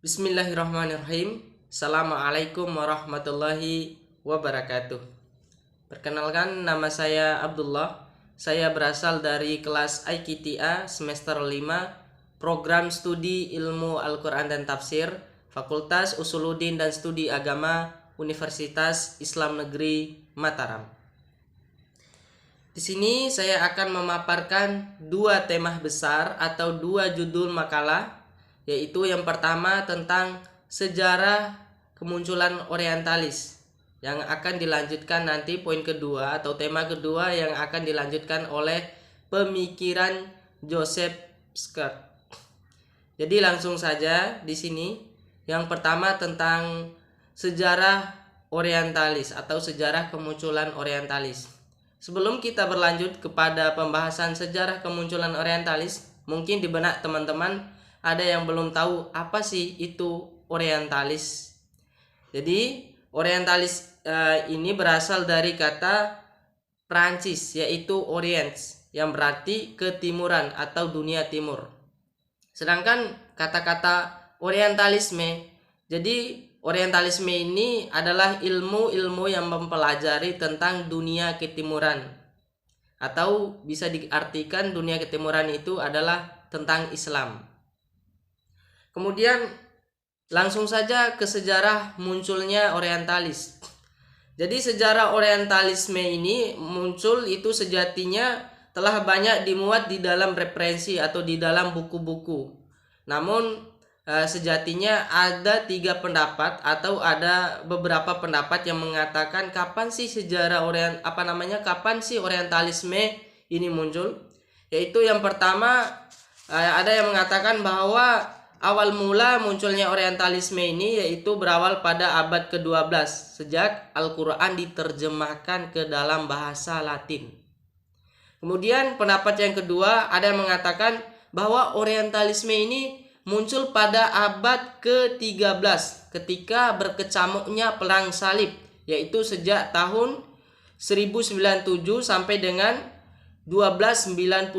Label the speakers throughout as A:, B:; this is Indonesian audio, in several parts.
A: Bismillahirrahmanirrahim. Assalamualaikum warahmatullahi wabarakatuh. Perkenalkan, nama saya Abdullah. Saya berasal dari kelas IKTA semester 5, program studi ilmu Al-Quran dan Tafsir, Fakultas Usuluddin dan Studi Agama, Universitas Islam Negeri Mataram. Di sini saya akan memaparkan dua tema besar atau dua judul makalah, yaitu yang pertama tentang sejarah kemunculan orientalis, yang akan dilanjutkan nanti poin kedua atau tema kedua yang akan dilanjutkan oleh pemikiran Joseph Schurz. Jadi langsung saja di sini. Yang pertama tentang sejarah orientalis atau sejarah kemunculan orientalis. Sebelum kita berlanjut kepada pembahasan sejarah kemunculan orientalis, mungkin di benak teman-teman ada yang belum tahu apa sih itu orientalis. Jadi orientalis ini berasal dari kata Prancis, yaitu Orients, yang berarti ketimuran atau dunia timur. Sedangkan kata-kata orientalisme, jadi orientalisme ini adalah ilmu-ilmu yang mempelajari tentang dunia ketimuran, atau bisa diartikan dunia ketimuran itu adalah tentang Islam. Kemudian langsung saja ke sejarah munculnya orientalis. Jadi sejarah orientalisme ini muncul itu sejatinya telah banyak dimuat di dalam referensi atau di dalam buku-buku. Namun sejatinya ada tiga pendapat atau ada beberapa pendapat yang mengatakan kapan sih sejarah kapan sih orientalisme ini muncul. Yaitu yang pertama ada yang mengatakan bahwa awal mula munculnya orientalisme ini yaitu berawal pada abad ke-12 sejak Al-Quran diterjemahkan ke dalam bahasa Latin. Kemudian pendapat yang kedua ada yang mengatakan bahwa orientalisme ini muncul pada abad ke-13 ketika berkecamuknya perang salib, yaitu sejak tahun 1097 sampai dengan 1295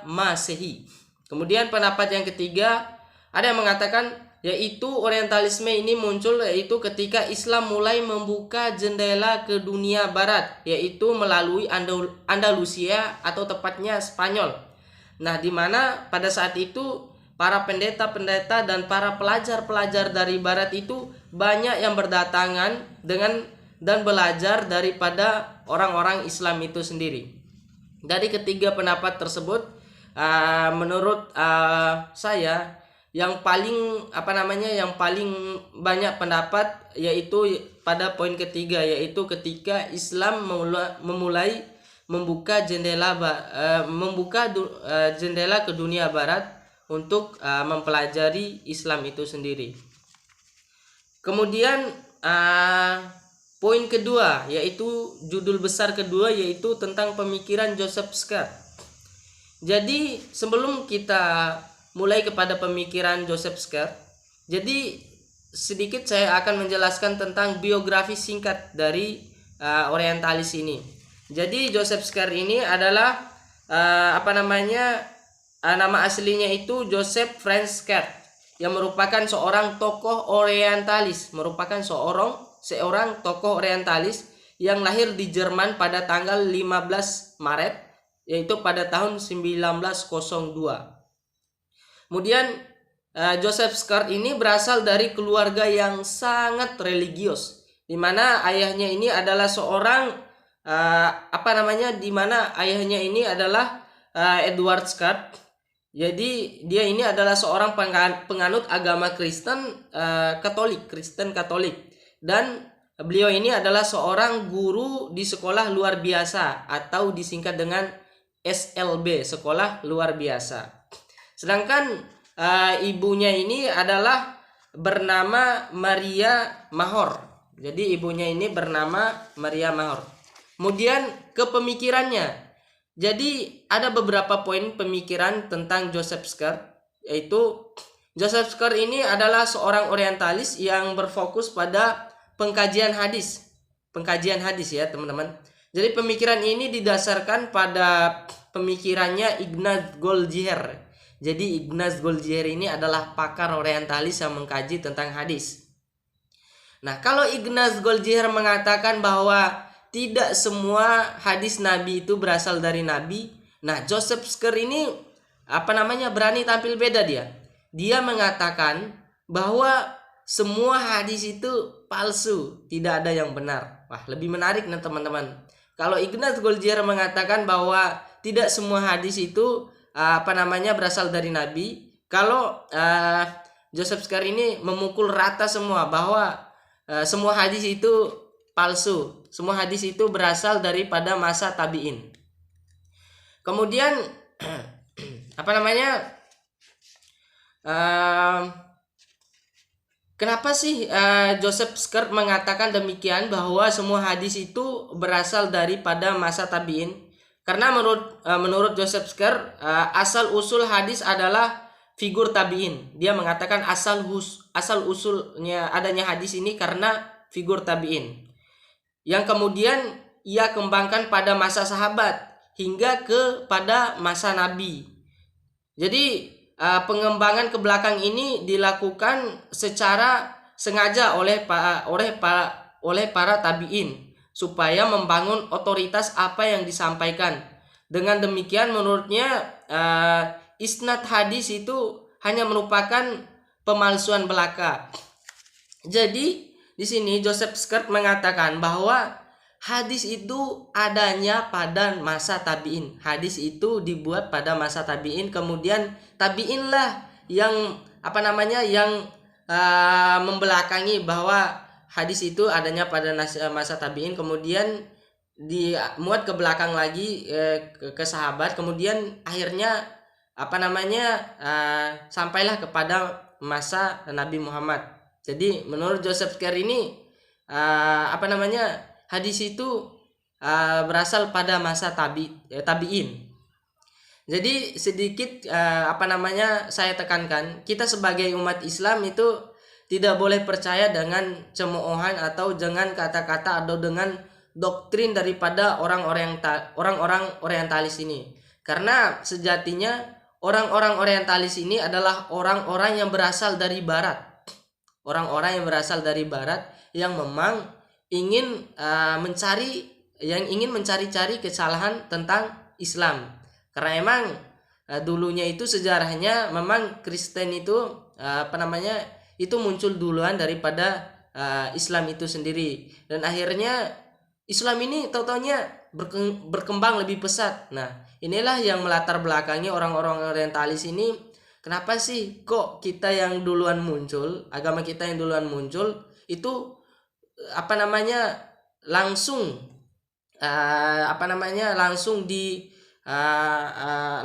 A: Masehi. Kemudian pendapat yang ketiga ada yang mengatakan yaitu orientalisme ini muncul yaitu ketika Islam mulai membuka jendela ke dunia barat, yaitu melalui Andalusia atau tepatnya Spanyol. Nah, di mana pada saat itu para pendeta-pendeta dan para pelajar-pelajar dari barat itu banyak yang berdatangan dan belajar daripada orang-orang Islam itu sendiri. Dari ketiga pendapat tersebut, menurut saya yang paling banyak pendapat yaitu pada poin ketiga, yaitu ketika Islam memulai membuka jendela ke dunia barat untuk mempelajari Islam itu sendiri. Kemudian poin kedua, yaitu judul besar kedua, yaitu tentang pemikiran Joseph Schurz. Jadi sebelum kita mulai kepada pemikiran Joseph Schurz, jadi sedikit saya akan menjelaskan tentang biografi singkat dari orientalis ini. Jadi Joseph Schurz ini adalah nama aslinya itu Joseph Franz Schurz, yang merupakan seorang tokoh orientalis, seorang tokoh orientalis yang lahir di Jerman pada tanggal 15 Maret, yaitu pada tahun 1902. Kemudian Joseph Schurz ini berasal dari keluarga yang sangat religius, di mana ayahnya ini adalah Edward Schurz. Jadi dia ini adalah seorang penganut agama Kristen Katolik, dan beliau ini adalah seorang guru di sekolah luar biasa atau disingkat dengan SLB, sekolah luar biasa. Sedangkan ibunya ini adalah bernama Maria Mahor. Jadi ibunya ini bernama Maria Mahor. Kemudian ke pemikirannya. Jadi ada beberapa poin pemikiran tentang Joseph Schurz, yaitu Joseph Schurz ini adalah seorang orientalis yang berfokus pada pengkajian hadis ya teman-teman. Jadi pemikiran ini didasarkan pada pemikirannya Ignaz Goldziher, Jadi Ignaz Goldziher ini adalah pakar orientalis yang mengkaji tentang hadis. Nah, kalau Ignaz Goldziher mengatakan bahwa tidak semua hadis Nabi itu berasal dari Nabi, nah Joseph Scurr ini berani tampil beda dia. Dia mengatakan bahwa semua hadis itu palsu, tidak ada yang benar. Wah, lebih menarik nih teman-teman. Kalau Ignaz Goldziher mengatakan bahwa tidak semua hadis itu berasal dari Nabi, kalau Joseph Scurr ini memukul rata semua bahwa semua hadis itu palsu, semua hadis itu berasal daripada masa tabi'in. Kemudian kenapa sih Joseph Scurr mengatakan demikian bahwa semua hadis itu berasal daripada masa tabi'in? Karena menurut Joseph Scurr asal usul hadis adalah figur tabi'in. Dia mengatakan asal usulnya adanya hadis ini karena figur tabi'in, yang kemudian ia kembangkan pada masa sahabat hingga pada masa Nabi. Jadi pengembangan ke belakang ini dilakukan secara sengaja oleh para tabi'in supaya membangun otoritas apa yang disampaikan. Dengan demikian menurutnya isnad hadis itu hanya merupakan pemalsuan belaka. Jadi di sini Joseph Scurr mengatakan bahwa hadis itu adanya pada masa tabi'in. Hadis itu dibuat pada masa tabi'in, kemudian tabi'in lah yang membelakangi bahwa hadis itu adanya pada masa tabi'in, kemudian dimuat ke belakang lagi ke sahabat, kemudian akhirnya sampailah kepada masa Nabi Muhammad. Jadi menurut Joseph Scurr ini hadis itu berasal pada masa tabi'in. Jadi sedikit saya tekankan, kita sebagai umat Islam itu tidak boleh percaya dengan cemoohan atau dengan kata-kata atau dengan doktrin daripada orang-orang orientalis ini. Karena sejatinya orang-orang orientalis ini adalah orang-orang yang berasal dari barat. Orang-orang yang berasal dari barat yang memang ingin mencari-cari kesalahan tentang Islam. Karena emang dulunya itu sejarahnya memang Kristen itu itu muncul duluan daripada Islam itu sendiri, dan akhirnya Islam ini tahu-taunya berkembang lebih pesat. Nah, inilah yang melatar belakangi orang-orang orientalis ini. Kenapa sih kok kita yang duluan muncul, agama kita yang duluan muncul itu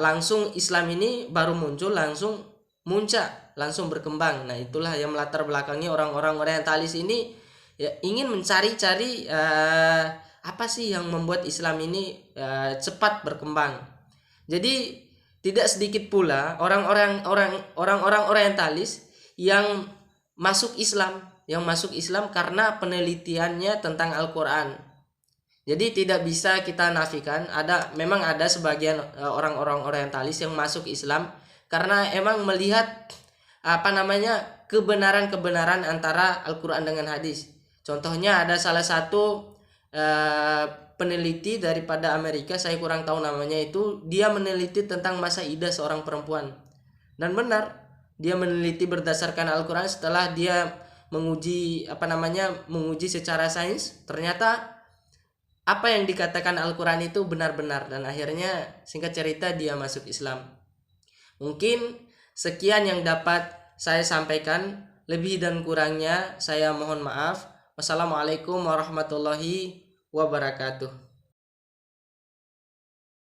A: langsung Islam ini baru muncul, langsung muncak, langsung berkembang. Nah, itulah yang melatar belakangi orang-orang orientalis ini ya, ingin mencari-cari apa sih yang membuat Islam ini cepat berkembang. Jadi tidak sedikit pula orang-orang orientalis yang masuk Islam karena penelitiannya tentang Al-Qur'an. Jadi tidak bisa kita nafikan, memang ada sebagian orang-orang orientalis yang masuk Islam karena emang melihat kebenaran-kebenaran antara Al-Qur'an dengan hadis. Contohnya ada salah satu peneliti daripada Amerika, saya kurang tahu namanya itu, dia meneliti tentang masa idah seorang perempuan. Dan benar, dia meneliti berdasarkan Al-Qur'an. Setelah dia menguji secara sains, ternyata apa yang dikatakan Al-Qur'an itu benar-benar, dan akhirnya singkat cerita dia masuk Islam. Mungkin sekian yang dapat saya sampaikan, lebih dan kurangnya saya mohon maaf. Wassalamualaikum warahmatullahi wabarakatuh.